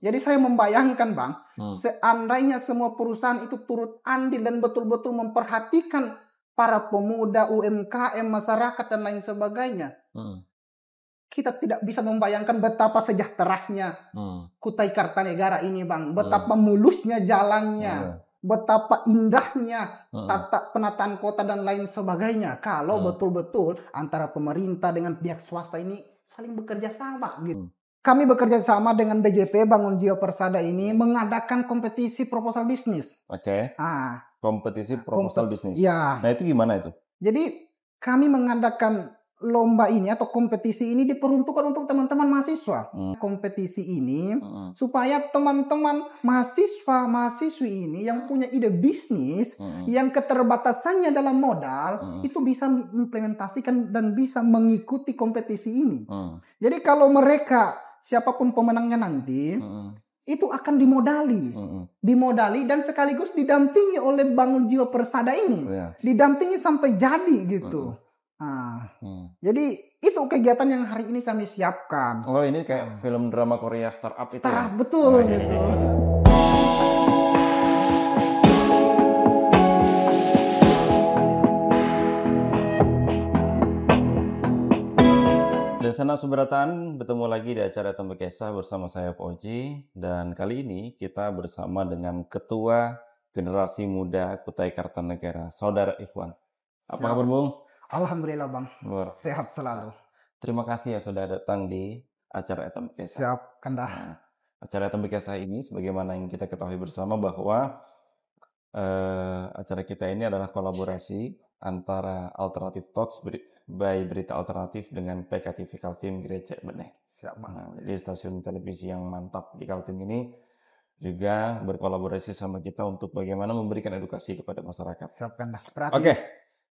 Jadi saya membayangkan Bang, seandainya semua perusahaan itu turut andil dan betul-betul memperhatikan para pemuda, UMKM, masyarakat dan lain sebagainya. Kita tidak bisa membayangkan betapa sejahteranya Kutai Kartanegara ini Bang. Betapa mulusnya jalannya. Betapa indahnya penataan kota dan lain sebagainya. Kalau betul-betul antara pemerintah dengan pihak swasta ini saling bekerja sama gitu. Kami bekerja sama dengan BJP Bangun Jiwa Persada ini mengadakan kompetisi proposal bisnis. Kompetisi proposal bisnis. Ya. Nah itu gimana itu? Jadi kami mengadakan lomba ini atau kompetisi ini diperuntukkan untuk teman-teman mahasiswa. Kompetisi ini supaya teman-teman mahasiswa-mahasiswi ini yang punya ide bisnis, yang keterbatasannya dalam modal, itu bisa mengimplementasikan dan bisa mengikuti kompetisi ini. Jadi kalau mereka, siapapun pemenangnya nanti, itu akan dimodali dan sekaligus didampingi oleh Bangun Jiwa Persada ini. Didampingi sampai jadi gitu. Jadi itu kegiatan yang hari ini kami siapkan. Oh ini kayak film drama Korea startup itu ya? Betul gitu. Dan senang Subratan, bertemu lagi di acara Tembok Kisah bersama saya Oji. Dan kali ini kita bersama dengan Ketua Generasi Muda Kutai Kartanegara, Saudara Ikhwan. Apa kabar Bung? Alhamdulillah Bang, sehat selalu. Terima kasih ya sudah datang di acara Tembok Kisah. Siap, Kandah. Nah, acara Tembok Kisah ini sebagaimana yang kita ketahui bersama bahwa acara kita ini adalah kolaborasi antara Alternative Talks by Berita Alternatif dengan PKTV Kaltim Gereja Beneh. Siap Bang. Nah, jadi stasiun televisi yang mantap di Kaltim ini juga berkolaborasi sama kita untuk bagaimana memberikan edukasi kepada masyarakat. Siap Kandah.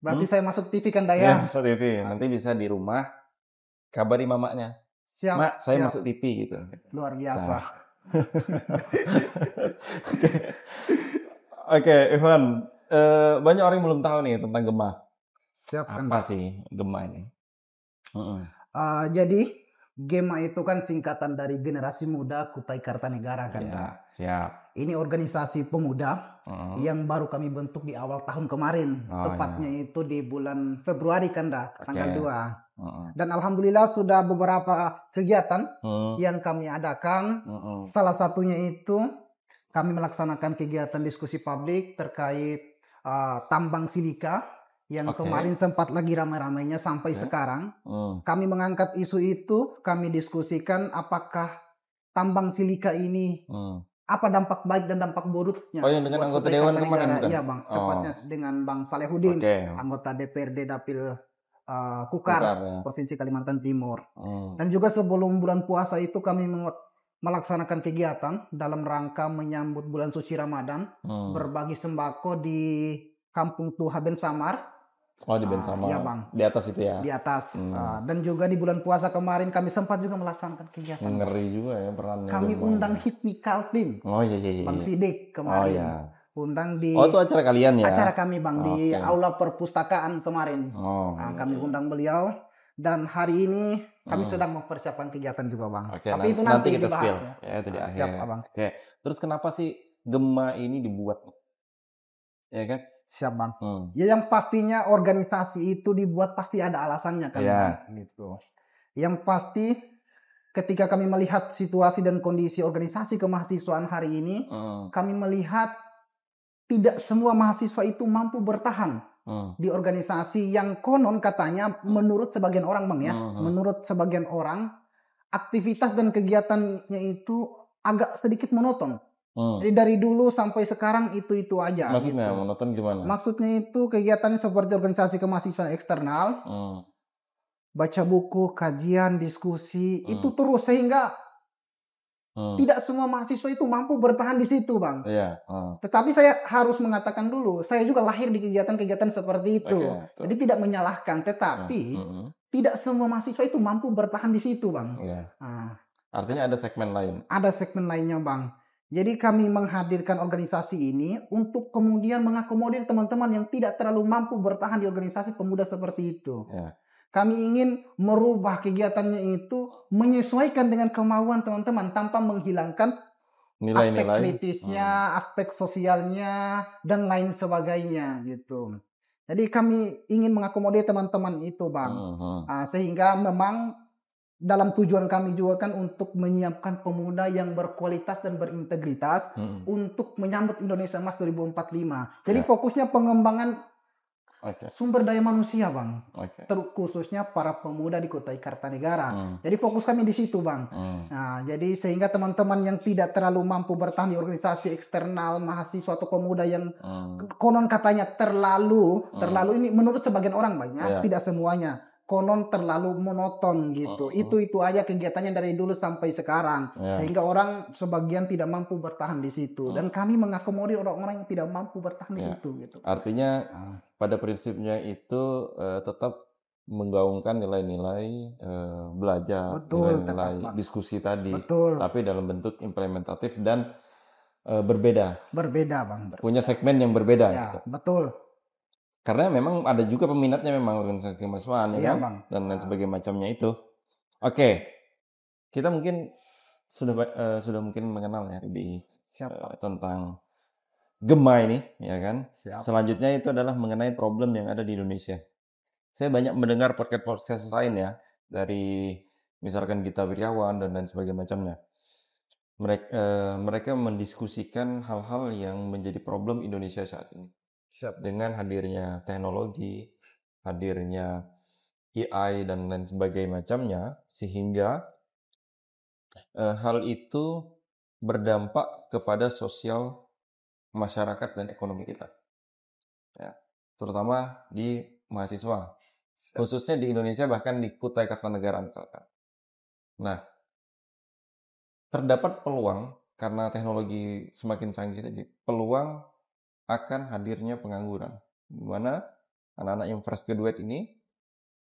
Berarti saya masuk TV kan Daya? Ya, masuk TV. Nanti bisa di rumah kabari mamanya. Siap. Mak, saya siap. masuk TV gitu. Luar biasa. Oke, Ivan. Banyak orang yang belum tahu nih tentang Gema. Siap kan? Apa sih Gema ini? Jadi Gema itu kan singkatan dari Generasi Muda Kutai Kartanegara kan? Ya, siap. Ini organisasi pemuda yang baru kami bentuk di awal tahun kemarin. Tepatnya itu di bulan Februari kan tanggal 2. Dan alhamdulillah sudah beberapa kegiatan yang kami adakan. Salah satunya itu kami melaksanakan kegiatan diskusi publik terkait tambang silika yang kemarin sempat lagi ramai-ramainya sampai sekarang. Kami mengangkat isu itu, kami diskusikan apakah tambang silika ini apa dampak baik dan dampak buruknya. Oh yang dengan anggota Dewan kemarin bukan? Iya Bang, tepatnya dengan Bang Salehudin, anggota DPRD Dapil Kukar, Provinsi Kalimantan Timur. Dan juga sebelum bulan puasa itu kami melaksanakan kegiatan dalam rangka menyambut bulan suci Ramadan, berbagi sembako di Kampung Tuha Ben Samar. Oh di Ben Samar, iya Bang. Di atas itu ya? Di atas. Dan juga di bulan puasa kemarin kami sempat juga melaksanakan kegiatan. Ngeri juga ya perannya. Kami undang HIPMI Kaltim. Oh iya. Bang Sidik kemarin. Oh iya. Undang di. Oh itu acara kalian ya? Acara kami Bang di Aula Perpustakaan kemarin. Kami undang beliau. Dan hari ini kami sedang mempersiapkan kegiatan juga Bang. Tapi itu nanti kita dibahas spill. Ya itu di akhir. Siap Abang. Terus kenapa sih Gema ini dibuat? Ya kan? Siap Bang. Ya yang pastinya organisasi itu dibuat pasti ada alasannya kan Bang. Gitu. Yang pasti ketika kami melihat situasi dan kondisi organisasi kemahasiswaan hari ini, kami melihat tidak semua mahasiswa itu mampu bertahan di organisasi yang konon katanya menurut sebagian orang Bang ya, menurut sebagian orang aktivitas dan kegiatannya itu agak sedikit monoton. Jadi dari dulu sampai sekarang itu aja. Maksudnya gitu. monoton gimana? Maksudnya itu kegiatannya seperti organisasi kemahasiswaan eksternal, baca buku, kajian, diskusi, itu terus sehingga tidak semua mahasiswa itu mampu bertahan di situ Bang. Tetapi saya harus mengatakan dulu, saya juga lahir di kegiatan-kegiatan seperti itu. Jadi tidak menyalahkan, tetapi tidak semua mahasiswa itu mampu bertahan di situ Bang. Artinya ada segmen lain. Ada segmen lainnya Bang. Jadi kami menghadirkan organisasi ini untuk kemudian mengakomodir teman-teman yang tidak terlalu mampu bertahan di organisasi pemuda seperti itu. Kami ingin merubah kegiatannya itu menyesuaikan dengan kemauan teman-teman tanpa menghilangkan aspek kritisnya, aspek sosialnya, dan lain sebagainya gitu. Jadi kami ingin mengakomodir teman-teman itu, Bang. Sehingga memang dalam tujuan kami juga kan untuk menyiapkan pemuda yang berkualitas dan berintegritas untuk menyambut Indonesia Emas 2045. Jadi fokusnya pengembangan sumber daya manusia, Bang. Khususnya para pemuda di Kutai Kartanegara. Jadi fokus kami di situ, Bang. Nah, jadi sehingga teman-teman yang tidak terlalu mampu bertahan di organisasi eksternal, mahasiswa atau pemuda yang konon katanya terlalu ini menurut sebagian orang, Bang, ya, tidak semuanya. Konon terlalu monoton gitu. Itu aja kegiatannya dari dulu sampai sekarang. Sehingga orang sebagian tidak mampu bertahan di situ. Dan kami mengakomodir orang-orang yang tidak mampu bertahan di situ gitu. Artinya pada prinsipnya itu tetap menggaungkan nilai-nilai belajar, nilai-nilai diskusi tadi. Tapi dalam bentuk implementatif dan berbeda. Berbeda, Bang. Punya segmen yang berbeda. Ya, gitu. Betul. Karena memang ada juga peminatnya memang organisasi kemahasiswaan, ya kan? Bang. Dan lain sebagainya macamnya itu. Oke, kita mungkin sudah mungkin mengenal ya lebih tentang Gema ini, ya kan? Selanjutnya itu adalah mengenai problem yang ada di Indonesia. Saya banyak mendengar podcast lain ya, dari misalkan Gita Wirjawan dan lain sebagainya macamnya. Mereka mendiskusikan hal-hal yang menjadi problem Indonesia saat ini. Dengan hadirnya teknologi, hadirnya AI dan lain sebagainya macamnya, sehingga hal itu berdampak kepada sosial masyarakat dan ekonomi kita, ya, terutama di mahasiswa, khususnya di Indonesia, bahkan di Kutai Kartanegara misalkan. Nah, terdapat peluang karena teknologi semakin canggih tadi, peluang akan hadirnya pengangguran, di mana anak-anak yang fresh graduate ini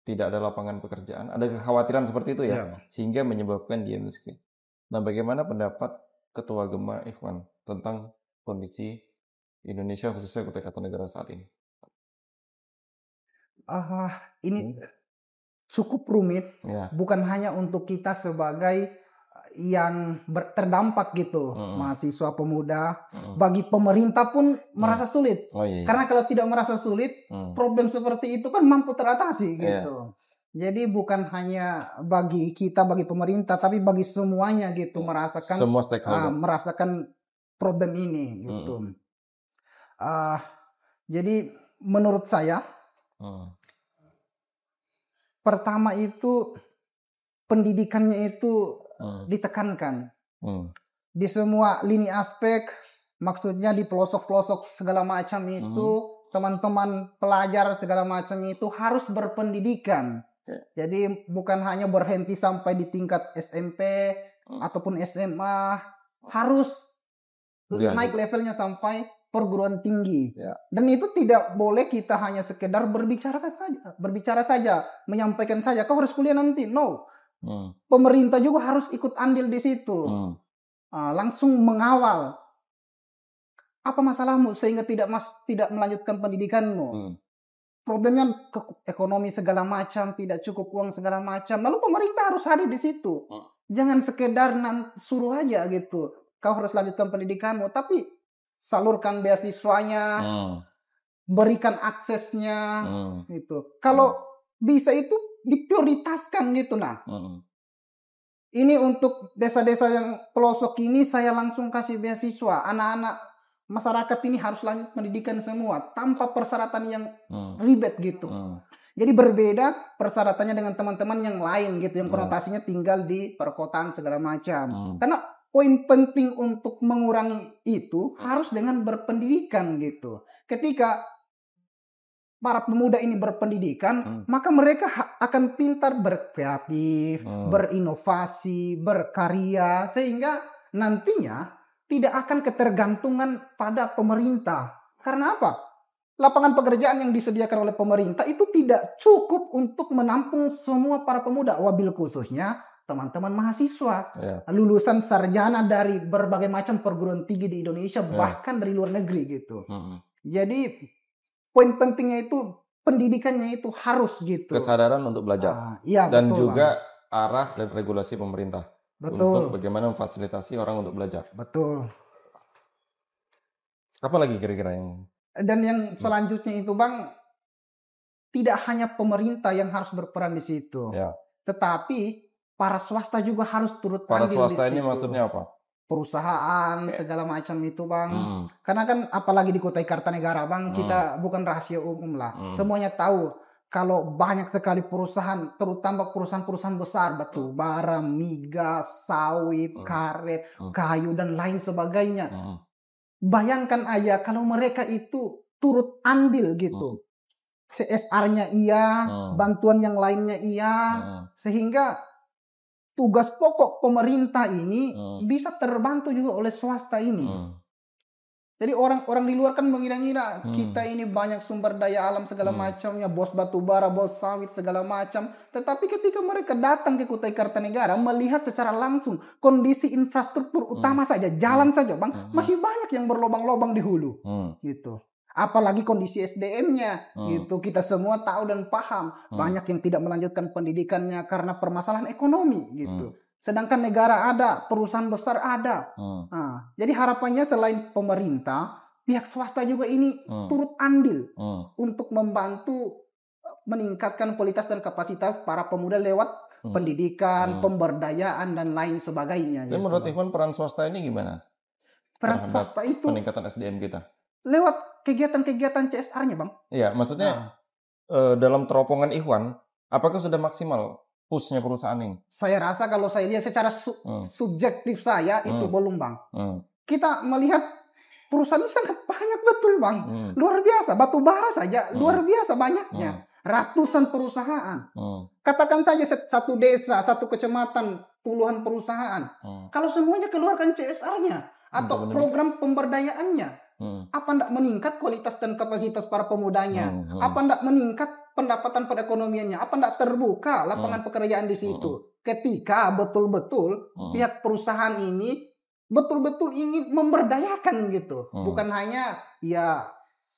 tidak ada lapangan pekerjaan, ada kekhawatiran seperti itu ya, sehingga menyebabkan dia miskin. Nah, bagaimana pendapat Ketua Gema Ikhwan tentang kondisi Indonesia khususnya Kutai Kartanegara saat ini? Ini cukup rumit, bukan hanya untuk kita sebagai yang terdampak gitu, mahasiswa pemuda, bagi pemerintah pun merasa sulit. Karena kalau tidak merasa sulit, problem seperti itu kan mampu teratasi gitu. Jadi bukan hanya bagi kita, bagi pemerintah, tapi bagi semuanya gitu, merasakan semua stakeholder merasakan problem ini gitu. Jadi menurut saya, pertama itu pendidikannya itu ditekankan di semua lini aspek, maksudnya di pelosok-pelosok segala macam itu, teman-teman pelajar segala macam itu harus berpendidikan. Jadi bukan hanya berhenti sampai di tingkat SMP ataupun SMA, harus naik levelnya sampai perguruan tinggi. Dan itu tidak boleh kita hanya sekedar berbicara saja, menyampaikan saja, kau harus kuliah nanti. No. Pemerintah juga harus ikut andil di situ. Langsung mengawal. Apa masalahmu sehingga tidak melanjutkan pendidikanmu? Problemnya ekonomi segala macam, tidak cukup uang segala macam. Lalu pemerintah harus hadir di situ. Jangan sekedar suruh aja gitu. Kau harus lanjutkan pendidikanmu, tapi salurkan beasiswanya, berikan aksesnya, gitu. Kalau bisa itu diprioritaskan gitu. Nah, ini untuk desa-desa yang pelosok ini saya langsung kasih beasiswa. Anak-anak masyarakat ini harus lanjut pendidikan semua tanpa persyaratan yang ribet gitu. Jadi berbeda persyaratannya dengan teman-teman yang lain gitu, yang konotasinya tinggal di perkotaan segala macam. Karena poin penting untuk mengurangi itu harus dengan berpendidikan gitu. Ketika para pemuda ini berpendidikan, maka mereka akan pintar berkreatif, berinovasi, berkarya, sehingga nantinya tidak akan ketergantungan pada pemerintah. Karena apa? Lapangan pekerjaan yang disediakan oleh pemerintah itu tidak cukup untuk menampung semua para pemuda, wabil khususnya teman-teman mahasiswa, lulusan sarjana dari berbagai macam perguruan tinggi di Indonesia, bahkan dari luar negeri gitu. Jadi poin pentingnya itu pendidikannya itu harus gitu. Kesadaran untuk belajar. Dan betul, juga arah dan regulasi pemerintah. untuk Betul. bagaimana memfasilitasi orang untuk belajar. Betul. Apa lagi kira-kira yang Dan yang selanjutnya itu Bang, tidak hanya pemerintah yang harus berperan di situ, ya? tetapi para swasta juga harus turut Para andil di swasta ini situ. maksudnya apa? Perusahaan segala macam itu Bang. Hmm. Karena kan apalagi di Kutai Kartanegara Bang, kita bukan rahasia umum lah. Semuanya tahu kalau banyak sekali perusahaan, terutama perusahaan-perusahaan besar, batu bara, migas, sawit, karet, kayu dan lain sebagainya. Bayangkan aja kalau mereka itu turut andil gitu. CSR-nya iya, bantuan yang lainnya iya, sehingga tugas pokok pemerintah ini bisa terbantu juga oleh swasta ini. Jadi orang-orang di luar kan mengira-ngira kita ini banyak sumber daya alam segala macamnya, bos batu bara, bos sawit segala macam. Tetapi ketika mereka datang ke Kutai Kartanegara melihat secara langsung kondisi infrastruktur utama saja, jalan saja Bang, masih banyak yang berlobang-lobang di hulu. Gitu. Apalagi kondisi SDM-nya gitu. Kita semua tahu dan paham banyak yang tidak melanjutkan pendidikannya karena permasalahan ekonomi gitu. Sedangkan negara ada, perusahaan besar ada. Nah, jadi harapannya selain pemerintah, pihak swasta juga ini turut andil untuk membantu meningkatkan kualitas dan kapasitas para pemuda lewat pendidikan, pemberdayaan dan lain sebagainya. Tapi Gitu. menurut Ikhwan peran swasta ini gimana? Peran swasta itu peningkatan SDM kita lewat kegiatan-kegiatan CSR-nya Bang. Iya, maksudnya dalam teropongan Ikhwan, apakah sudah maksimal push-nya perusahaan ini? Saya rasa kalau saya lihat secara subjektif saya itu belum Bang. Kita melihat perusahaan ini sangat banyak betul Bang. Luar biasa, batu bara saja luar biasa banyaknya. Ratusan perusahaan. Katakan saja satu desa, satu kecamatan, puluhan perusahaan. Kalau semuanya keluarkan CSR-nya atau program pemberdayaannya, apa tidak meningkat kualitas dan kapasitas para pemudanya? Apa tidak meningkat pendapatan perekonomiannya? Apa tidak terbuka lapangan pekerjaan di situ? Ketika betul-betul pihak perusahaan ini betul-betul ingin memberdayakan gitu, bukan hanya ya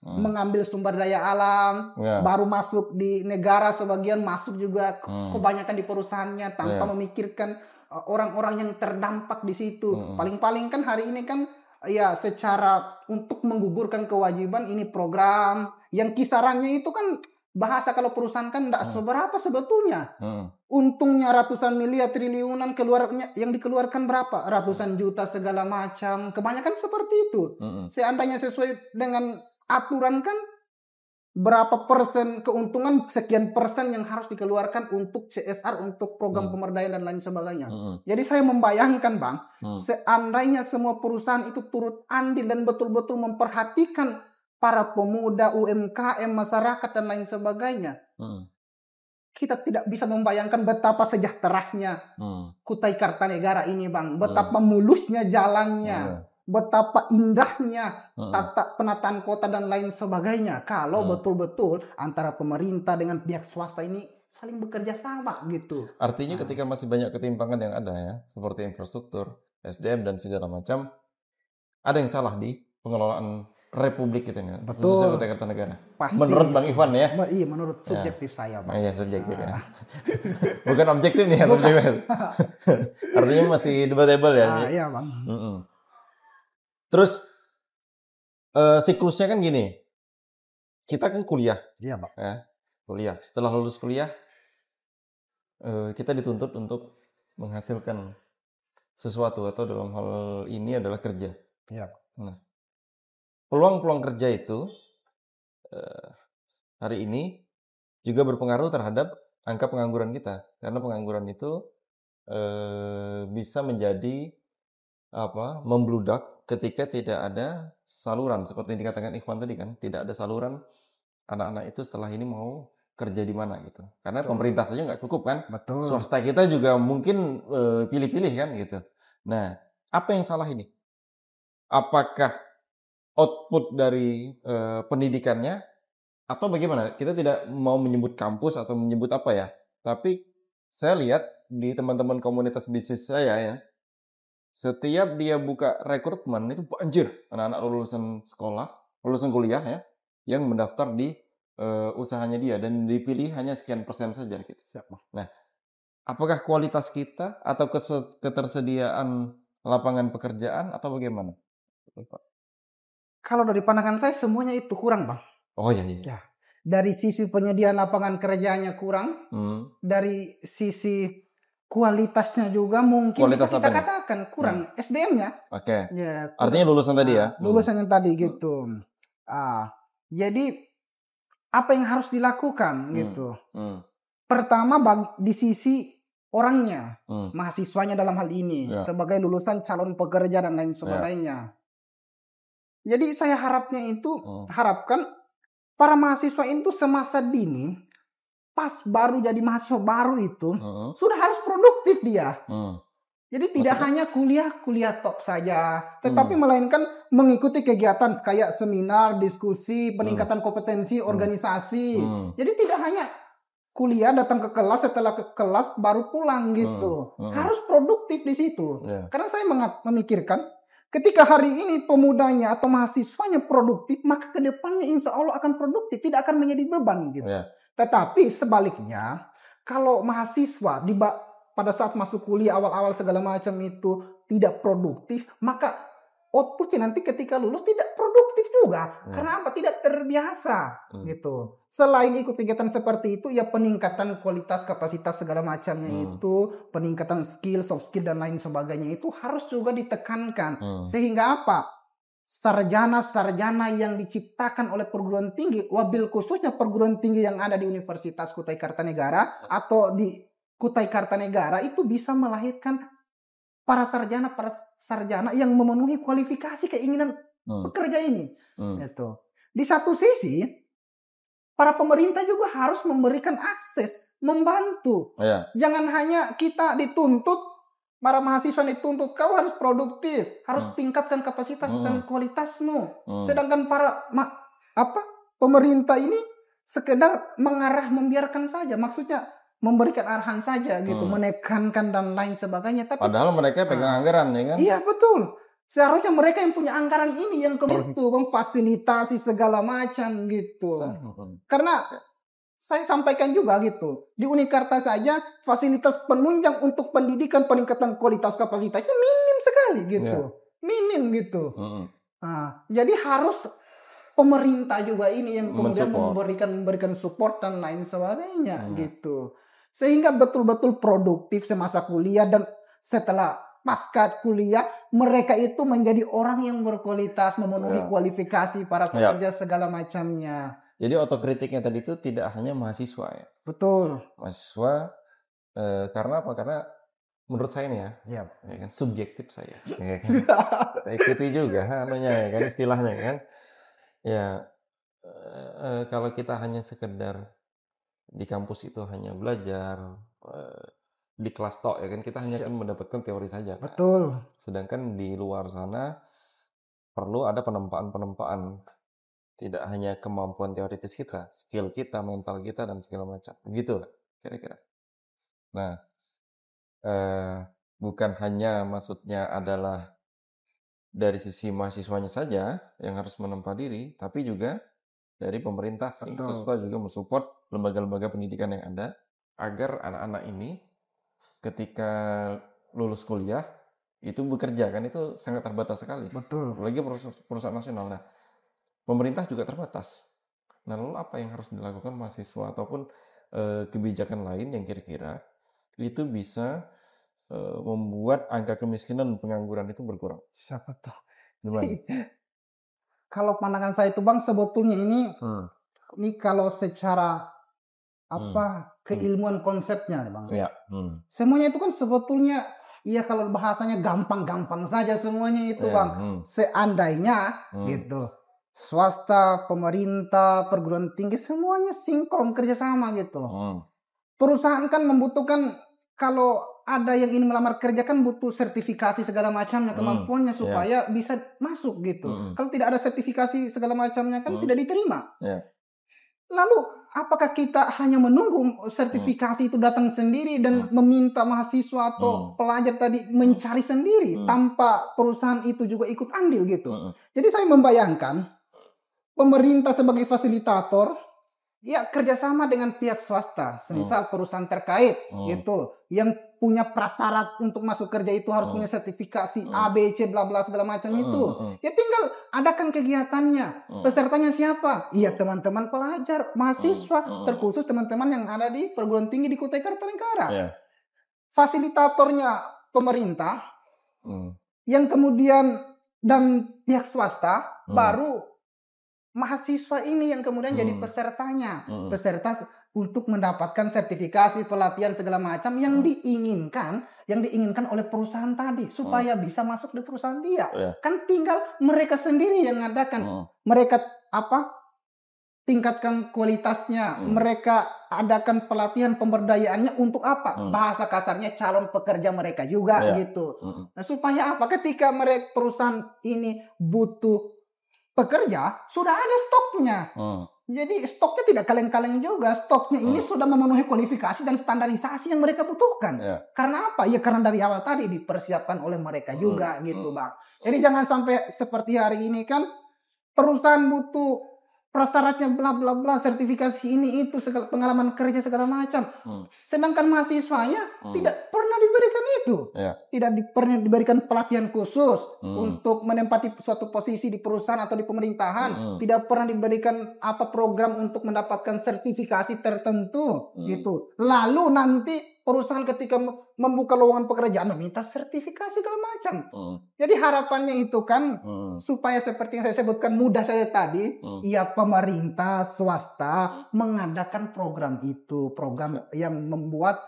mengambil sumber daya alam, baru masuk di negara sebagian, masuk juga kebanyakan di perusahaannya tanpa memikirkan orang-orang yang terdampak di situ. Paling-paling kan hari ini kan ya secara untuk menggugurkan kewajiban ini program yang kisarannya itu kan bahasa kalau perusahaan kan tidak seberapa sebetulnya. Untungnya ratusan miliar triliunan, keluarnya yang dikeluarkan berapa? Ratusan juta segala macam. Kebanyakan seperti itu. Seandainya sesuai dengan aturan kan berapa persen keuntungan, sekian persen yang harus dikeluarkan untuk CSR, untuk program pemberdayaan dan lain sebagainya. Jadi saya membayangkan Bang, seandainya semua perusahaan itu turut andil dan betul-betul memperhatikan para pemuda, UMKM, masyarakat dan lain sebagainya, kita tidak bisa membayangkan betapa sejahteranya Kutai Kartanegara ini Bang, betapa mulusnya jalannya, betapa indahnya penataan kota dan lain sebagainya kalau betul-betul antara pemerintah dengan pihak swasta ini saling bekerja sama gitu. Artinya ketika masih banyak ketimpangan yang ada ya, seperti infrastruktur, SDM dan segala macam, ada yang salah di pengelolaan Republik kita ini, khususnya Kutai Kartanegara. Pasti. Menurut Bang Ikhwan ya? Iya, menurut subjektif saya Bang. Iya, subjektif ya. Bukan objektif nih ya, subjektif. Artinya masih debatable ya. Iya Bang. Terus siklusnya kan gini, kita kan kuliah. Iya Bang. Ya, kuliah. Setelah lulus kuliah, kita dituntut untuk menghasilkan sesuatu atau dalam hal ini adalah kerja. Iya. Nah, peluang-peluang kerja itu hari ini juga berpengaruh terhadap angka pengangguran kita, karena pengangguran itu bisa menjadi membludak ketika tidak ada saluran seperti yang dikatakan Ikhwan tadi kan, tidak ada saluran anak-anak itu setelah ini mau kerja di mana gitu, karena pemerintah saja nggak cukup kan. Betul. Swasta kita juga mungkin pilih-pilih kan gitu. Nah, apa yang salah ini? Apakah output dari pendidikannya atau bagaimana? Kita tidak mau menyebut kampus atau menyebut apa ya, tapi saya lihat di teman-teman komunitas bisnis saya ya, setiap dia buka rekrutmen itu banjir anak-anak lulusan sekolah, lulusan kuliah ya, yang mendaftar di usahanya dia dan dipilih hanya sekian persen saja gitu. Nah, Apakah kualitas kita atau ketersediaan lapangan pekerjaan atau bagaimana? Kalau dari pandangan saya semuanya itu kurang, Bang. Oh iya. Ya. Dari sisi penyediaan lapangan kerjanya kurang, dari sisi kualitasnya juga mungkin Kualitas bisa kita apanya? katakan kurang SDM-nya. Oke. Ya, Artinya lulusan tadi ya? lulusan yang tadi gitu. Jadi apa yang harus dilakukan gitu? Pertama di sisi orangnya, mahasiswanya dalam hal ini sebagai lulusan calon pekerja dan lain sebagainya. Jadi saya harapkan para mahasiswa itu semasa dini, pas baru jadi mahasiswa baru itu sudah harus produktif dia. Jadi tidak hanya kuliah tok saja, tetapi melainkan mengikuti kegiatan kayak seminar, diskusi, peningkatan kompetensi, organisasi. Jadi tidak hanya kuliah datang ke kelas, setelah ke kelas baru pulang gitu. Harus produktif di situ. Karena saya memikirkan ketika hari ini pemudanya atau mahasiswanya produktif, maka kedepannya insya Allah akan produktif, tidak akan menjadi beban gitu. Tetapi sebaliknya, kalau mahasiswa pada saat masuk kuliah awal-awal segala macam itu tidak produktif, maka outputnya nanti ketika lulus tidak produktif juga. Karena apa? Tidak terbiasa gitu. Selain ikut kegiatan seperti itu, ya peningkatan kualitas, kapasitas segala macamnya itu, peningkatan skill, soft skill dan lain sebagainya itu harus juga ditekankan. Sehingga apa? Sarjana-sarjana yang diciptakan oleh perguruan tinggi, wabil khususnya perguruan tinggi yang ada di Universitas Kutai Kartanegara atau di Kutai Kartanegara itu bisa melahirkan para sarjana yang memenuhi kualifikasi keinginan pekerja ini. Gitu. Di satu sisi, para pemerintah juga harus memberikan akses, membantu. Jangan hanya kita dituntut, para mahasiswa dituntut, kau harus produktif, harus tingkatkan kapasitas dan kualitasmu. Sedangkan para pemerintah ini sekedar membiarkan saja, maksudnya memberikan arahan saja gitu, menekankan dan lain sebagainya. Tapi padahal mereka pegang anggaran ya kan? Iya betul. Seharusnya mereka yang punya anggaran ini yang itu memfasilitasi segala macam gitu. Karena saya sampaikan juga gitu, di Unikarta saja fasilitas penunjang untuk pendidikan peningkatan kualitas kapasitasnya minim sekali gitu, minim gitu. Jadi harus pemerintah juga ini yang kemudian memberikan support dan lain sebagainya gitu. Sehingga betul-betul produktif semasa kuliah dan setelah pasca kuliah mereka itu menjadi orang yang berkualitas, memenuhi kualifikasi para pekerja segala macamnya. Jadi otokritiknya tadi itu tidak hanya mahasiswa ya. Betul. Mahasiswa karena apa? Karena menurut saya nih ya kan subjektif saya. Ya kan? Saya ikuti juga ya kan istilahnya kan. Ya kalau kita hanya sekedar di kampus itu hanya belajar di kelas tok ya kan, kita hanya akan mendapatkan teori saja kan? Betul. Sedangkan di luar sana perlu ada penempaan tidak hanya kemampuan teoritis kita, skill kita, mental kita dan segala macam begitu kira-kira. Nah bukan hanya maksudnya adalah dari sisi mahasiswanya saja yang harus menempa diri, tapi juga dari pemerintah swasta juga mensupport lembaga-lembaga pendidikan yang ada agar anak-anak ini ketika lulus kuliah itu bekerja kan itu sangat terbatas sekali. Betul. Apalagi perusahaan nasional. Nah, pemerintah juga terbatas. Nah, lalu apa yang harus dilakukan mahasiswa ataupun kebijakan lain yang kira-kira itu bisa membuat angka kemiskinan dan pengangguran itu berkurang? Siapa tuh? Gimana? Kalau pandangan saya itu Bang, sebetulnya ini kalau secara keilmuan konsepnya Bang. Semuanya itu kan sebetulnya kalau bahasanya gampang-gampang saja semuanya itu Bang. Seandainya gitu. Swasta, pemerintah, perguruan tinggi semuanya sinkron kerjasama gitu. Perusahaan kan membutuhkan, kalau ada yang ingin melamar kerja kan butuh sertifikasi segala macamnya, kemampuannya supaya bisa masuk gitu. Kalau tidak ada sertifikasi segala macamnya kan tidak diterima. Lalu apakah kita hanya menunggu sertifikasi itu datang sendiri dan meminta mahasiswa atau pelajar tadi mencari sendiri tanpa perusahaan itu juga ikut andil gitu. Jadi saya membayangkan pemerintah sebagai fasilitator Ya kerjasama dengan pihak swasta, semisal perusahaan terkait gitu, yang punya prasyarat untuk masuk kerja itu harus punya sertifikasi A, B, C, bla bla segala macam itu. Ya tinggal adakan kegiatannya. Pesertanya siapa? Iya teman-teman pelajar, mahasiswa, terkhusus teman-teman yang ada di perguruan tinggi di Kutai Kartanegara. Fasilitatornya pemerintah, yang kemudian dan pihak swasta, baru mahasiswa ini yang kemudian jadi pesertanya, peserta untuk mendapatkan sertifikasi, pelatihan segala macam yang diinginkan oleh perusahaan tadi supaya bisa masuk di perusahaan dia. Kan tinggal mereka sendiri yang ngadakan. Mereka tingkatkan kualitasnya, mereka adakan pelatihan pemberdayaannya untuk apa? Bahasa kasarnya calon pekerja mereka juga gitu. Nah, supaya apa? Ketika mereka perusahaan ini butuh pekerja, sudah ada stoknya. Jadi stoknya tidak kaleng-kaleng juga. Stoknya ini sudah memenuhi kualifikasi dan standarisasi yang mereka butuhkan. Karena apa? Ya karena dari awal tadi dipersiapkan oleh mereka juga gitu Bang. Jadi jangan sampai seperti hari ini kan perusahaan butuh prasyaratnya bla bla bla, sertifikasi ini itu, segala pengalaman kerja segala macam. Sedangkan mahasiswanya tidak pernah diberikan itu. Tidak pernah diberikan pelatihan khusus untuk menempati suatu posisi di perusahaan atau di pemerintahan. Tidak pernah diberikan program untuk mendapatkan sertifikasi tertentu gitu. Lalu nanti perusahaan ketika membuka lowongan pekerjaan meminta sertifikasi segala macam. Jadi harapannya itu kan supaya seperti yang saya sebutkan mudah saja tadi, ya pemerintah swasta mengadakan program itu, program yang membuat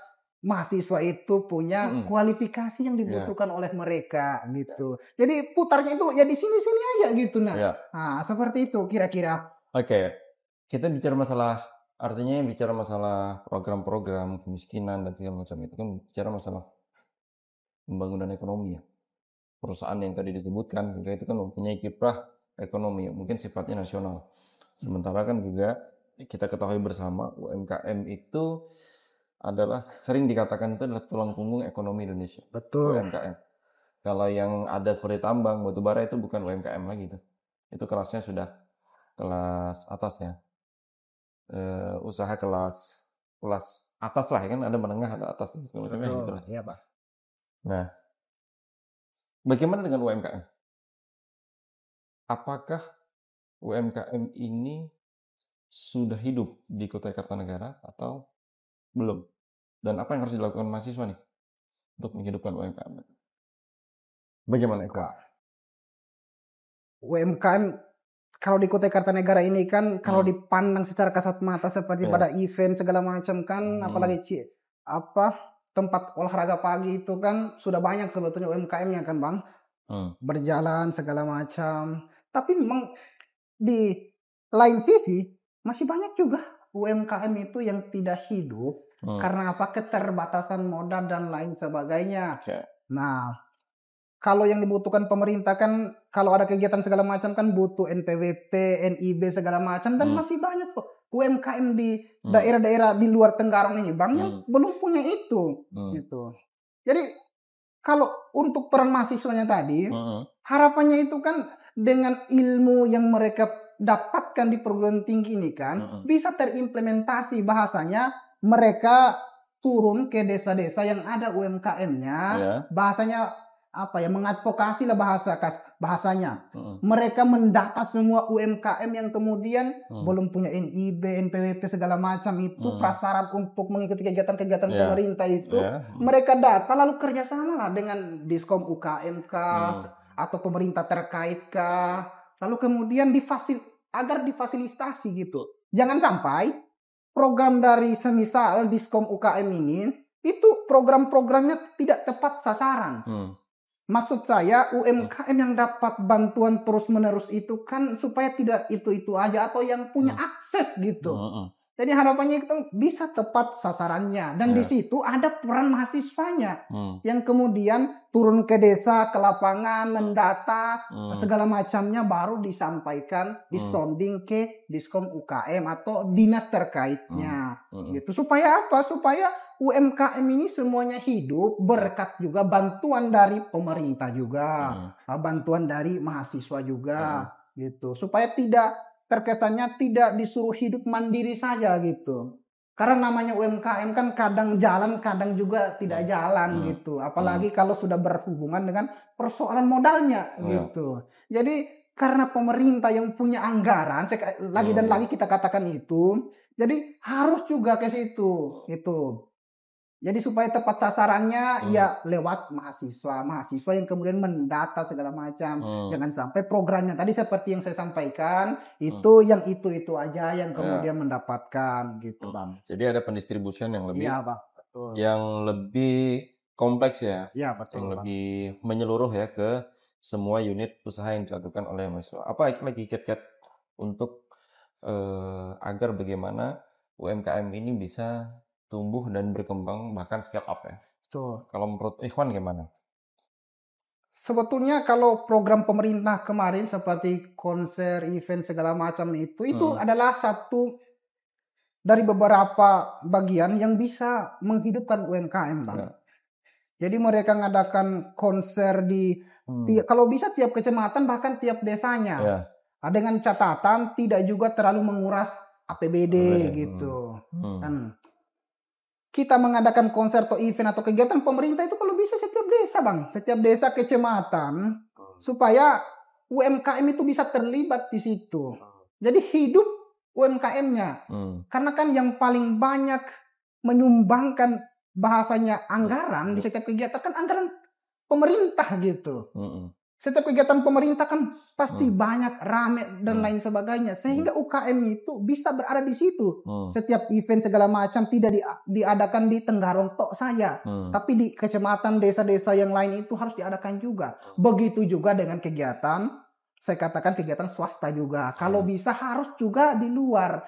mahasiswa itu punya kualifikasi yang dibutuhkan oleh mereka gitu. Jadi putarnya itu ya di sini-sini aja gitu nah seperti itu kira-kira. Oke. Kita bicara masalah, artinya bicara masalah program-program kemiskinan dan segala macam itu kan bicara masalah pembangunan ekonomi ya. Perusahaan yang tadi disebutkan juga itu kan mempunyai kiprah ekonomi mungkin sifatnya nasional. Sementara kan juga kita ketahui bersama UMKM itu adalah sering dikatakan itu adalah tulang punggung ekonomi Indonesia. Betul. UMKM. Kalau yang ada seperti tambang, batubara itu bukan UMKM lagi tuh. Itu kelasnya sudah kelas atas ya. Usaha kelas atas lah ya kan, ada menengah ada atas segala macamnya gitu lah. Iya Pak. Nah, bagaimana dengan UMKM? Apakah UMKM ini sudah hidup di Kutai Kartanegara atau belum? Dan apa yang harus dilakukan mahasiswa nih untuk menghidupkan UMKM? Bagaimana Eko? UMKM kalau di Kutai Kartanegara ini kan kalau dipandang secara kasat mata seperti pada event segala macam kan, apalagi tempat olahraga pagi itu kan sudah banyak sebetulnya UMKM-nya kan Bang, berjalan segala macam. Tapi memang di lain sisi masih banyak juga UMKM itu yang tidak hidup karena keterbatasan modal dan lain sebagainya. Nah, kalau yang dibutuhkan pemerintah kan kalau ada kegiatan segala macam kan butuh NPWP, NIB segala macam dan masih banyak kok UMKM di daerah-daerah di luar Tenggarong ini Bang yang belum punya itu gitu. Jadi kalau untuk peran mahasiswanya tadi harapannya itu kan dengan ilmu yang mereka dapatkan di perguruan tinggi ini kan bisa terimplementasi, bahasanya mereka turun ke desa-desa yang ada UMKM-nya, bahasanya mengadvokasi lah bahasanya. Mereka mendata semua UMKM yang kemudian belum punya NIB, NPWP segala macam itu prasyarat untuk mengikuti kegiatan-kegiatan pemerintah itu. Mereka data lalu kerjasama lah dengan Diskom UKM atau pemerintah terkait lalu kemudian agar difasilitasi gitu. Jangan sampai program dari semisal Diskom UKM ini itu program-programnya tidak tepat sasaran. Maksud saya UMKM yang dapat bantuan terus-menerus itu kan supaya tidak itu-itu aja atau yang punya akses gitu. Jadi harapannya itu bisa tepat sasarannya dan di situ ada peran mahasiswanya yang kemudian turun ke desa, ke lapangan, mendata segala macamnya baru disampaikan, disonding ke Diskom UKM atau dinas terkaitnya gitu. Supaya apa? Supaya UMKM ini semuanya hidup berkat juga bantuan dari pemerintah juga, bantuan dari mahasiswa juga gitu. Supaya tidak terkesannya tidak disuruh hidup mandiri saja gitu. Karena namanya UMKM kan kadang jalan, kadang juga tidak jalan gitu. Apalagi kalau sudah berhubungan dengan persoalan modalnya gitu. Jadi karena pemerintah yang punya anggaran, lagi dan lagi kita katakan itu, jadi harus juga ke situ gitu. Jadi supaya tepat sasarannya ya lewat mahasiswa yang kemudian mendata segala macam. Jangan sampai programnya tadi seperti yang saya sampaikan itu yang itu aja yang kemudian mendapatkan gitu Bang. Jadi ada pendistribusian yang lebih Bang. Betul. Yang lebih kompleks ya. Iya betul. Yang lebih menyeluruh ya ke semua unit usaha yang dilakukan oleh mahasiswa. Apa lagi kiat-kiat untuk agar bagaimana UMKM ini bisa tumbuh dan berkembang bahkan scale up ya. Betul. Kalau menurut Ikhwan gimana? Sebetulnya kalau program pemerintah kemarin seperti konser, event segala macam itu adalah satu dari beberapa bagian yang bisa menghidupkan UMKM Bang. Ya. Jadi mereka ngadakan konser di kalau bisa tiap kecamatan bahkan tiap desanya. Ya. Dengan catatan tidak juga terlalu menguras APBD gitu. Kan kita mengadakan konser atau event atau kegiatan pemerintah itu kalau bisa setiap desa Bang, setiap desa kecamatan supaya UMKM itu bisa terlibat di situ. Jadi hidup UMKM-nya. Karena kan yang paling banyak menyumbangkan bahasanya anggaran di setiap kegiatan kan anggaran pemerintah gitu. Setiap kegiatan pemerintah kan pasti banyak, rame dan lain sebagainya. Sehingga UKM itu bisa berada di situ. Setiap event segala macam tidak diadakan di Tenggarong tok saya. Tapi di kecamatan, desa-desa yang lain itu harus diadakan juga. Begitu juga dengan kegiatan, saya katakan kegiatan swasta juga. Kalau bisa harus juga di luar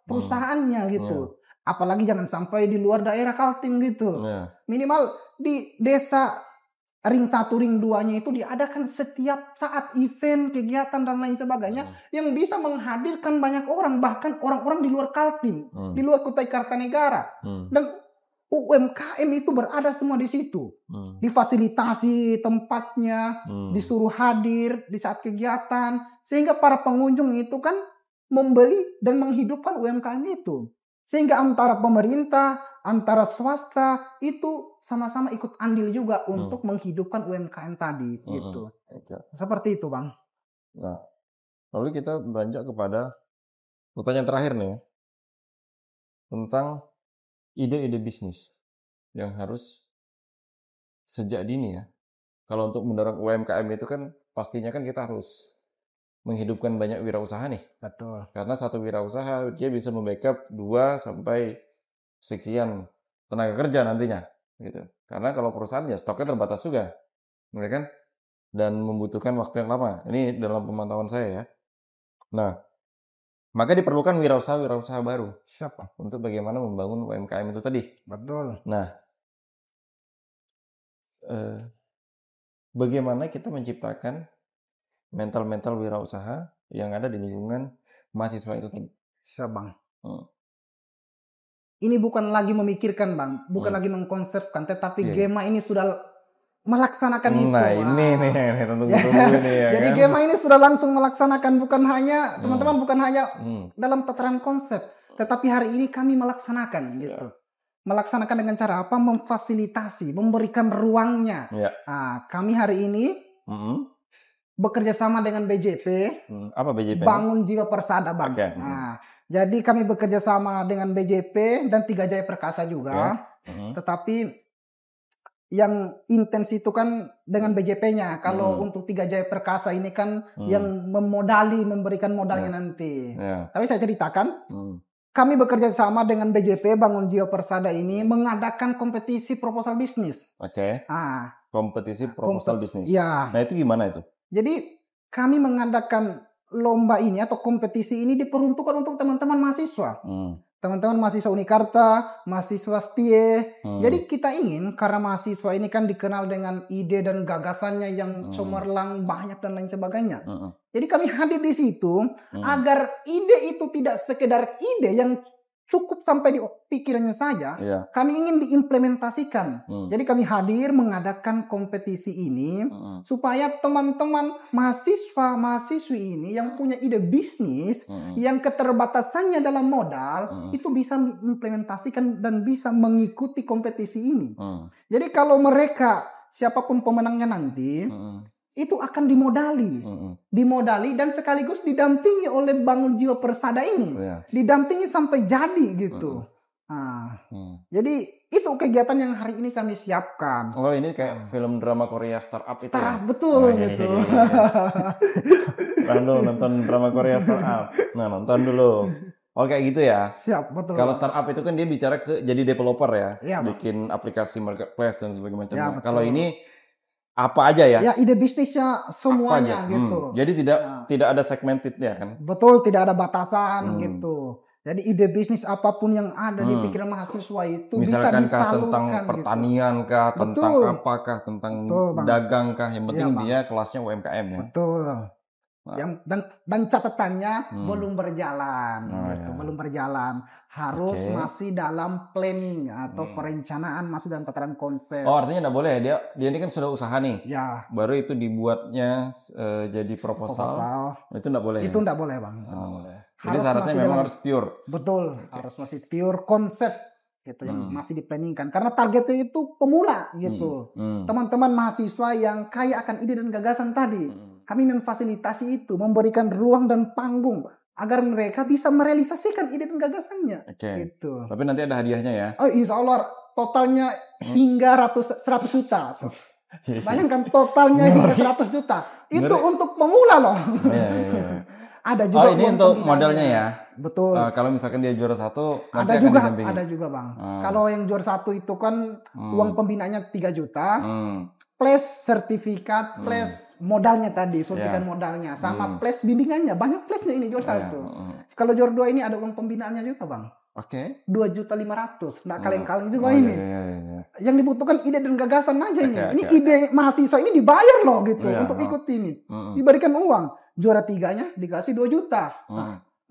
perusahaannya gitu. Apalagi jangan sampai di luar daerah Kaltim gitu. Minimal di desa ring 1, ring 2-nya itu diadakan setiap saat event, kegiatan dan lain sebagainya yang bisa menghadirkan banyak orang, bahkan orang-orang di luar Kaltim, di luar Kutai Kartanegara. Dan UMKM itu berada semua di situ. Difasilitasi tempatnya, disuruh hadir di saat kegiatan sehingga para pengunjung itu kan membeli dan menghidupkan UMKM itu. Sehingga antara pemerintah, antara swasta itu sama-sama ikut andil juga untuk menghidupkan UMKM tadi gitu. Seperti itu Bang. Nah, lalu kita beranjak kepada pertanyaan terakhir nih tentang ide-ide bisnis yang harus sejak dini ya. Kalau untuk mendorong UMKM itu kan pastinya kan kita harus menghidupkan banyak wirausaha nih. Betul. Karena satu wirausaha dia bisa membackup 2 sampai sekian tenaga kerja nantinya gitu. Karena kalau perusahaan ya stoknya terbatas juga. Ya kan? Dan membutuhkan waktu yang lama. Ini dalam pemantauan saya ya. Nah, maka diperlukan wirausaha baru. Siapa? Untuk bagaimana membangun UMKM itu tadi. Betul. Nah, bagaimana kita menciptakan mental wirausaha yang ada di lingkungan mahasiswa itu tadi. Siapa Bang? Ini bukan lagi memikirkan Bang, bukan lagi mengkonsepkan, tetapi Gema ini sudah melaksanakan itu. Nah ini nih tunggu-tunggu ini ya. Jadi Gema ini sudah langsung melaksanakan, bukan hanya teman-teman bukan hanya dalam tataran konsep, tetapi hari ini kami melaksanakan gitu. Melaksanakan dengan cara apa? Memfasilitasi, memberikan ruangnya. Nah, kami hari ini bekerja sama dengan BJP. Apa BJP? Bangun Jiwa Persada Bang. Nah, jadi kami bekerja sama dengan BJP dan 3 Jaya Perkasa juga. Tetapi yang intens itu kan dengan BJP-nya. Kalau untuk 3 Jaya Perkasa ini kan yang memberikan modalnya nanti. Tapi saya ceritakan, kami bekerja sama dengan BJP Bangun Jiwa Persada ini mengadakan kompetisi proposal bisnis. Kompetisi proposal bisnis. Ya. Nah itu gimana itu? Jadi kami mengadakan lomba ini atau kompetisi ini diperuntukkan untuk teman-teman mahasiswa. Teman-teman mahasiswa Unikarta, mahasiswa STIE. Jadi kita ingin karena mahasiswa ini kan dikenal dengan ide dan gagasannya yang cemerlang, banyak dan lain sebagainya. Jadi kami hadir di situ agar ide itu tidak sekedar ide yang cukup sampai di pikirannya saja. Kami ingin diimplementasikan. Jadi kami hadir mengadakan kompetisi ini supaya teman-teman mahasiswa-mahasiswi ini yang punya ide bisnis, yang keterbatasannya dalam modal, itu bisa mengimplementasikan dan bisa mengikuti kompetisi ini. Jadi kalau mereka, siapapun pemenangnya nanti, itu akan dimodali dan sekaligus didampingi oleh Bangun Jiwa Persada ini, didampingi sampai jadi gitu. Jadi itu kegiatan yang hari ini kami siapkan. Oh, ini kayak film drama Korea startup itu ya? Betul gitu. Nonton drama Korea startup. Nah, nonton dulu. Oh, kayak gitu ya? Siap, betul. Kalau startup itu kan dia bicara jadi developer ya, Ya, bikin aplikasi marketplace dan sebagainya. Ya, kalau ini apa aja ya? Ya, ide bisnisnya semuanya gitu. Jadi tidak ada segmentednya kan? Betul, tidak ada batasan gitu. Jadi ide bisnis apapun yang ada di pikiran mahasiswa itu misalkan bisa disalurkan tentang pertanian kah, tentang apakah, tentang dagang kah, yang penting dia kelasnya UMKM ya. Betul. Dan catatannya belum berjalan gitu. Belum berjalan. Harus masih dalam planning atau perencanaan, masih dalam tataran konsep. Oh, artinya enggak boleh. Dia ini kan sudah usaha nih. Ya. Baru itu dibuatnya jadi proposal. Itu enggak boleh. Itu enggak boleh, Bang. Jadi syaratnya memang harus pure. Betul, harus masih pure konsep gitu yang masih diplanningkan. Karena targetnya itu pemula gitu. Teman-teman mahasiswa yang kaya akan ide dan gagasan tadi. Kami memfasilitasi itu, memberikan ruang dan panggung agar mereka bisa merealisasikan ide dan gagasannya. Gitu. Tapi nanti ada hadiahnya ya? Oh, insya Allah totalnya hingga 100 juta. Bayangkan totalnya hingga 100 juta. Itu untuk pemula loh. Ada juga ini untuk modalnya ya? Betul. Kalau misalkan dia juara 1, ada juga Bang. Kalau yang juara 1 itu kan uang pembinaannya 3 juta. Plus sertifikat, plus modalnya tadi, suntikan modalnya, sama plus bimbingannya. Banyak plusnya ini juara 1. Kalau juara 2 ini ada uang pembinaannya juga, Bang. 2.500.000. Nggak kaleng-kaleng juga ini. Yang dibutuhkan ide dan gagasan aja ini. Ini ide mahasiswa ini dibayar loh gitu untuk ikut ini. Diberikan uang. Juara 3-nya dikasih 2 juta.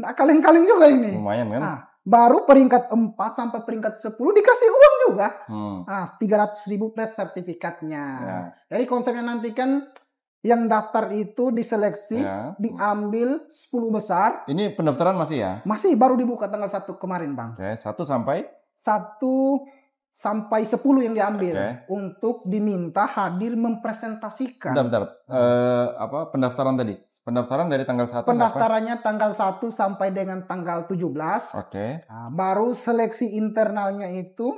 Nggak kaleng-kaleng juga ini. Lumayan kan? Baru peringkat 4 sampai peringkat 10 dikasih uang juga. 300.000 plus sertifikatnya. Jadi konsepnya nanti kan yang daftar itu diseleksi, diambil 10 besar. Ini pendaftaran masih ya? Masih, baru dibuka tanggal 1 kemarin, Bang. 1 sampai? 1 sampai 10 yang diambil. Untuk diminta hadir mempresentasikan. Bentar. Pendaftaran tadi? Pendaftaran dari tanggal 1 Pendaftarannya tanggal 1 sampai dengan tanggal 17. Baru seleksi internalnya itu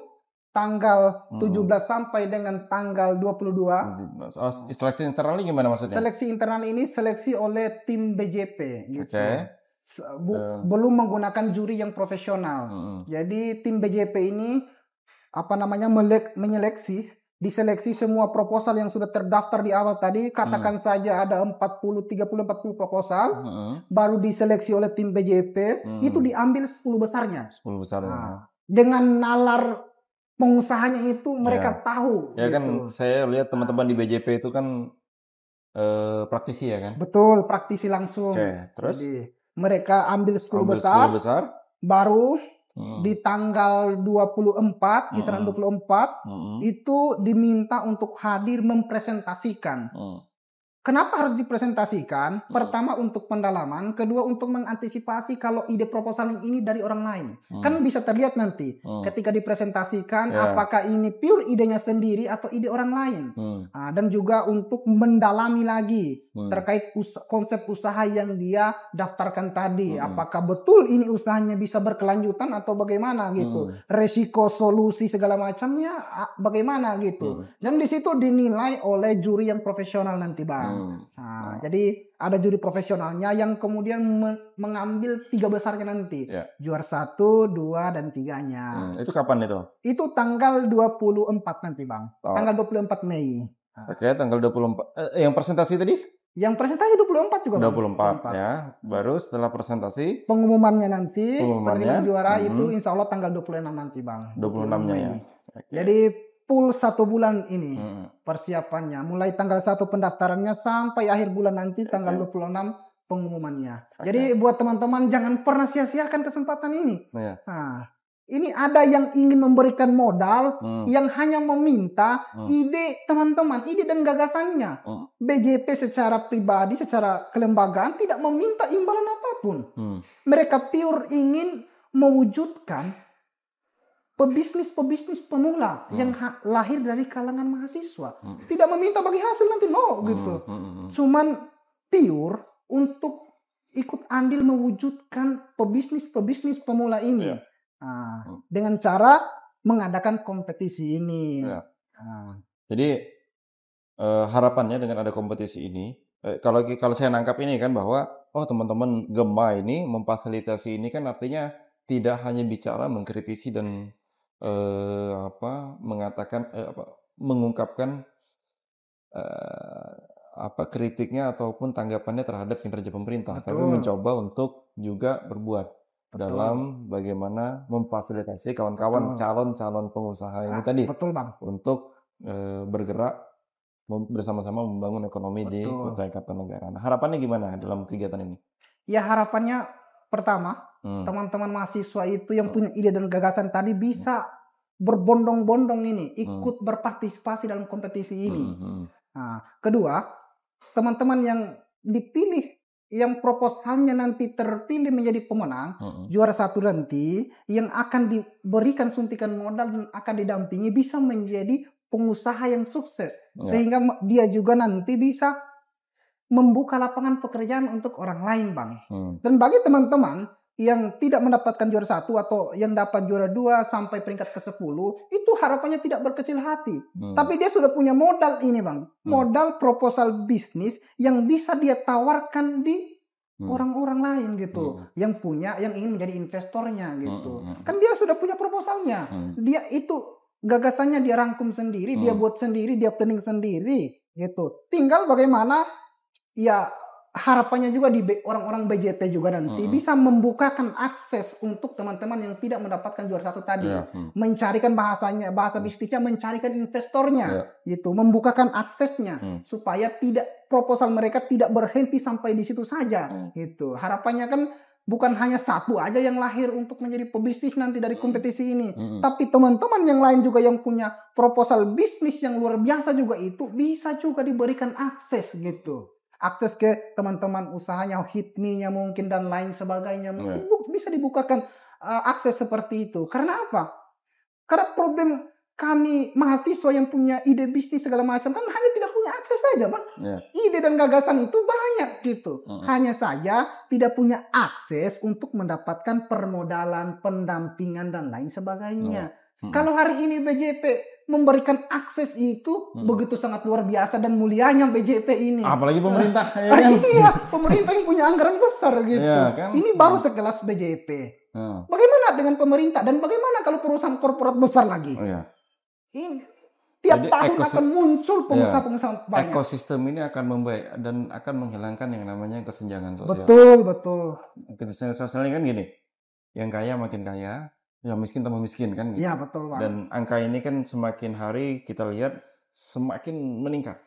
tanggal 17 sampai dengan tanggal 22. Seleksi internal ini gimana maksudnya? Seleksi internal ini seleksi oleh tim BJP gitu. Belum menggunakan juri yang profesional. Jadi tim BJP ini diseleksi semua proposal yang sudah terdaftar di awal tadi. Katakan saja ada 30-40 proposal. Baru diseleksi oleh tim BJP. Itu diambil 10 besarnya. 10 besarnya. Dengan nalar pengusahanya itu mereka tahu. Ya gitu. Kan saya lihat teman-teman di BJP itu kan praktisi ya kan? Betul, praktisi langsung. Terus? Jadi, mereka ambil 10 besar. Baru di tanggal 24, kisaran 24, itu diminta untuk hadir mempresentasikan. Kenapa harus dipresentasikan? Pertama untuk pendalaman, kedua untuk mengantisipasi kalau ide proposal ini dari orang lain. Kan bisa terlihat nanti ketika dipresentasikan apakah ini pure idenya sendiri atau ide orang lain. Dan juga untuk mendalami lagi terkait konsep usaha yang dia daftarkan tadi. Apakah betul ini usahanya bisa berkelanjutan atau bagaimana gitu. Resiko, solusi segala macamnya bagaimana gitu. Dan di situ dinilai oleh juri yang profesional nanti, Bang. Jadi ada juri profesionalnya yang kemudian mengambil 3 besarnya nanti. Juara 1, 2, dan 3-nya. Itu kapan itu? Itu tanggal 24 nanti, Bang. Tanggal 24 Mei. Tanggal 24. Yang presentasi tadi? Yang presentasi 24 juga, Bang. 24 ya. Baru setelah presentasi pengumumannya nanti, penerimaan juara itu insya Allah tanggal 26 nanti, Bang. 26-nya ya. Jadi full 1 bulan ini persiapannya. Mulai tanggal 1 pendaftarannya sampai akhir bulan nanti tanggal 26 pengumumannya. Jadi buat teman-teman jangan pernah sia-siakan kesempatan ini. Ya. Nah, ini ada yang ingin memberikan modal, yang hanya meminta ide teman-teman, ide dan gagasannya. BJP secara pribadi, secara kelembagaan tidak meminta imbalan apapun. Mereka pure ingin mewujudkan pebisnis pemula yang lahir dari kalangan mahasiswa. Tidak meminta bagi hasil nanti, no gitu. Cuman pure untuk ikut andil mewujudkan pebisnis pemula ini. Nah, dengan cara mengadakan kompetisi ini. Ya. Jadi harapannya dengan ada kompetisi ini, kalau saya nangkap ini kan bahwa teman-teman Gema ini memfasilitasi ini kan artinya tidak hanya bicara mengkritisi dan mengatakan mengungkapkan kritiknya ataupun tanggapannya terhadap kinerja pemerintah, tapi mencoba untuk juga berbuat dalam bagaimana memfasilitasi kawan-kawan calon-calon pengusaha ini tadi. Betul, Bang. Untuk bergerak bersama-sama membangun ekonomi di Kutai Kartanegara. Nah, harapannya gimana dalam kegiatan ini? Ya, harapannya pertama, teman-teman mahasiswa itu yang punya ide dan gagasan tadi bisa berbondong-bondong ini, ikut berpartisipasi dalam kompetisi ini. Nah, kedua, teman-teman yang dipilih, yang proposalnya nanti terpilih menjadi pemenang, juara satu nanti, yang akan diberikan suntikan modal dan akan didampingi bisa menjadi pengusaha yang sukses. Sehingga dia juga nanti bisa membuka lapangan pekerjaan untuk orang lain, Bang. Dan bagi teman-teman yang tidak mendapatkan juara satu atau yang dapat juara 2 sampai peringkat ke-10, itu harapannya tidak berkecil hati. Tapi dia sudah punya modal ini, Bang. Modal proposal bisnis yang bisa dia tawarkan di orang-orang lain gitu. Yang ingin menjadi investornya gitu. Kan dia sudah punya proposalnya. Dia itu gagasannya dia rangkum sendiri, dia buat sendiri, dia planning sendiri gitu. Tinggal bagaimana ya harapannya juga di orang-orang BJP juga nanti bisa membukakan akses untuk teman-teman yang tidak mendapatkan juara satu tadi, mencarikan bahasa bisnisnya, mencarikan investornya, gitu, membukakan aksesnya supaya proposal mereka tidak berhenti sampai di situ saja, gitu. Harapannya kan bukan hanya satu aja yang lahir untuk menjadi pebisnis nanti dari kompetisi ini, tapi teman-teman yang lain juga yang punya proposal bisnis yang luar biasa juga itu bisa juga diberikan akses gitu. Akses ke teman-teman usahanya, HIPMI-nya mungkin dan lain sebagainya mungkin bisa dibukakan akses seperti itu. Karena apa? Karena problem kami mahasiswa yang punya ide bisnis segala macam kan hanya tidak punya akses saja, Bang. Ide dan gagasan itu banyak gitu. Hanya saja tidak punya akses untuk mendapatkan permodalan, pendampingan dan lain sebagainya. Kalau hari ini BJP memberikan akses itu begitu sangat luar biasa dan mulianya BJP ini. Apalagi pemerintah. Iya, pemerintah yang punya anggaran besar gitu. Kan? Ini baru sekelas BJP. Bagaimana dengan pemerintah dan bagaimana kalau perusahaan korporat besar lagi? Ini tiap tahun akan muncul pengusaha-pengusaha banyak. Ekosistem ini akan membaik dan akan menghilangkan yang namanya kesenjangan sosial. Betul. Kesenjangan sosialnya kan gini, yang kaya makin kaya, yang miskin tambah miskin kan gitu. Iya, betul, Bang. Dan angka ini kan semakin hari kita lihat semakin meningkat.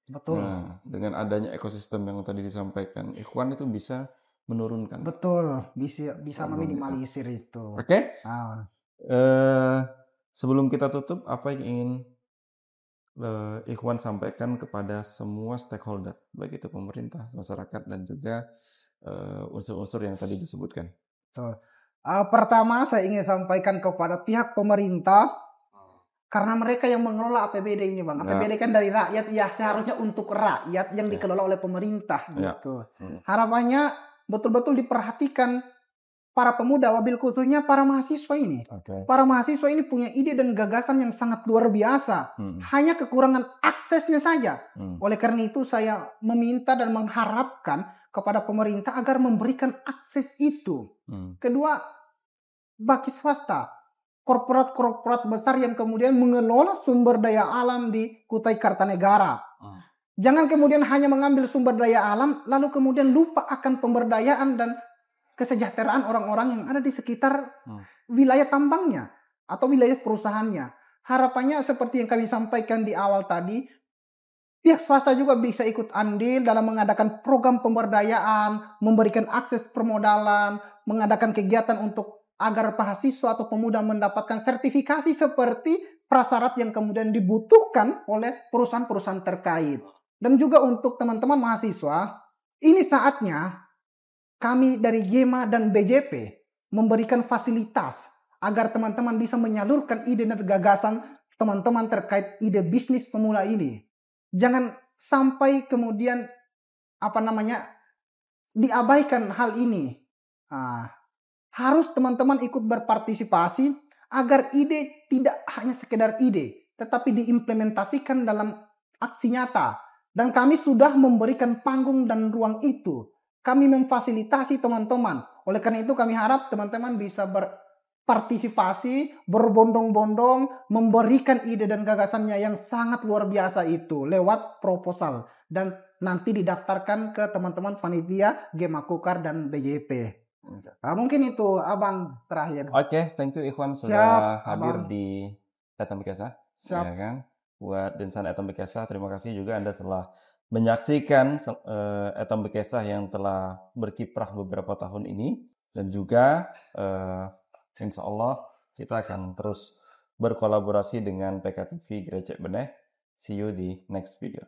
Betul. Nah, dengan adanya ekosistem yang tadi disampaikan, Ikhwan itu bisa menurunkan. Betul, bisa meminimalisir itu. Oke. Sebelum kita tutup, apa yang ingin Ikhwan sampaikan kepada semua stakeholder, baik itu pemerintah, masyarakat, dan juga unsur-unsur yang tadi disebutkan? Betul. Pertama saya ingin sampaikan kepada pihak pemerintah karena mereka yang mengelola APBD ini, Bang. APBD kan dari rakyat, ya seharusnya untuk rakyat yang dikelola oleh pemerintah gitu. Harapannya betul-betul diperhatikan para pemuda, wabil khususnya para mahasiswa ini. Para mahasiswa ini punya ide dan gagasan yang sangat luar biasa. Hanya kekurangan aksesnya saja. Oleh karena itu saya meminta dan mengharapkan kepada pemerintah agar memberikan akses itu. Kedua, bagi swasta, korporat-korporat besar yang kemudian mengelola sumber daya alam di Kutai Kartanegara. Jangan kemudian hanya mengambil sumber daya alam, lalu kemudian lupa akan pemberdayaan dan kesejahteraan orang-orang yang ada di sekitar wilayah tambangnya atau wilayah perusahaannya. Harapannya seperti yang kami sampaikan di awal tadi, Pihak swasta juga bisa ikut andil dalam mengadakan program pemberdayaan, memberikan akses permodalan, mengadakan kegiatan untuk agar mahasiswa atau pemuda mendapatkan sertifikasi seperti prasyarat yang kemudian dibutuhkan oleh perusahaan-perusahaan terkait. Dan juga untuk teman-teman mahasiswa, ini saatnya kami dari GEMA dan BJP memberikan fasilitas agar teman-teman bisa menyalurkan ide dan gagasan teman-teman terkait ide bisnis pemula ini. Jangan sampai kemudian diabaikan hal ini. Harus teman-teman ikut berpartisipasi agar ide tidak hanya sekedar ide, tetapi diimplementasikan dalam aksi nyata. Dan kami sudah memberikan panggung dan ruang itu. Kami memfasilitasi teman-teman. Oleh karena itu kami harap teman-teman bisa berpartisipasi, berbondong-bondong, memberikan ide dan gagasannya yang sangat luar biasa itu lewat proposal. Dan nanti didaftarkan ke teman-teman panitia GEMA Kukar dan BJP. Mungkin itu Abang terakhir. Oke, thank you Ikhwan sudah Siap, hadir Abang. di Etam Bekasa. Siap. Ya kan? Buat Densan Etam Bekasa, terima kasih juga Anda telah menyaksikan Etam Bekasa yang telah berkiprah beberapa tahun ini. Dan juga insya Allah kita akan terus berkolaborasi dengan PKTV Gerecek Beneh. See you di next video.